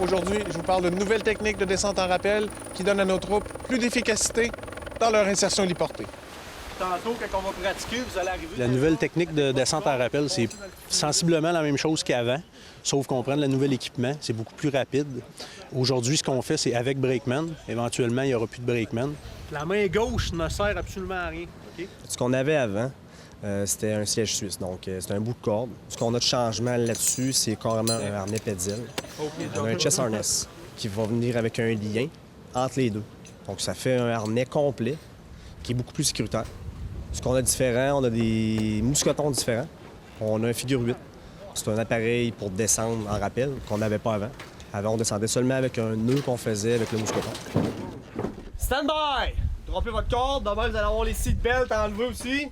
Aujourd'hui, je vous parle d'une nouvelle technique de descente en rappel qui donne à nos troupes plus d'efficacité dans leur insertion héliportée. Tantôt, quand on va pratiquer, vous allez arriver... La nouvelle technique de descente en rappel, c'est sensiblement la même chose qu'avant, sauf qu'on prend le nouvel équipement, c'est beaucoup plus rapide. Aujourd'hui, ce qu'on fait, c'est avec brakeman. Éventuellement, il n'y aura plus de brakeman. La main gauche ne sert absolument à rien. Okay? Ce qu'on avait avant, c'était un siège suisse, donc c'est un bout de corde. Ce qu'on a de changement là-dessus, c'est carrément un harnais pédile. On a un chest harness qui va venir avec un lien entre les deux. Donc ça fait un harnais complet qui est beaucoup plus sécuritaire. Ce qu'on a différent, on a des mousquetons différents. On a un figure 8. C'est un appareil pour descendre en rappel qu'on n'avait pas avant. Avant, on descendait seulement avec un nœud qu'on faisait avec le mousqueton. Stand by! Droppez votre corde, demain vous allez avoir les seatbelts enlevés aussi.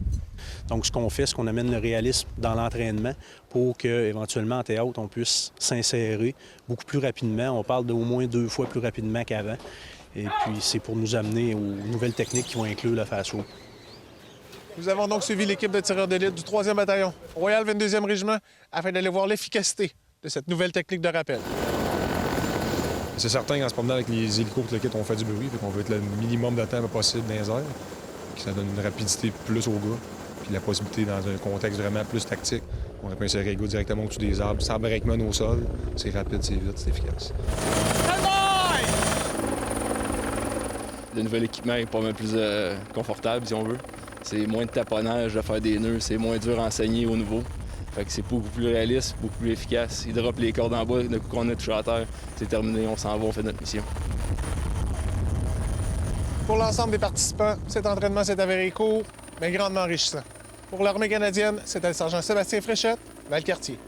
Donc, ce qu'on fait, c'est qu'on amène le réalisme dans l'entraînement pour qu'éventuellement, en théâtre, on puisse s'insérer beaucoup plus rapidement. On parle d'au moins 2 fois plus rapidement qu'avant. Et puis, c'est pour nous amener aux nouvelles techniques qui vont inclure le fast-row. Nous avons donc suivi l'équipe de tireurs d'élite du 3e bataillon, Royal 22e Régiment, afin d'aller voir l'efficacité de cette nouvelle technique de rappel. C'est certain qu'en se promenant avec les hélicos, on fait du bruit, on veut être le minimum de temps possible dans les airs. Ça donne une rapidité plus au gars, puis la possibilité dans un contexte vraiment plus tactique. On peut insérer les gars directement au-dessus des arbres, sans brakeman au sol. C'est rapide, c'est vite, c'est efficace. Le nouvel équipement est pas mal plus confortable, si on veut. C'est moins de taponnage de faire des nœuds, c'est moins dur à enseigner au nouveau. Fait que c'est beaucoup plus réaliste, beaucoup plus efficace. Il drop les cordes en bas, le coup qu'on a touché à terre, c'est terminé, on s'en va, on fait notre mission. Pour l'ensemble des participants, cet entraînement s'est avéré court, mais grandement enrichissant. Pour l'armée canadienne, c'était le sergent Sébastien Fréchette, Valcartier.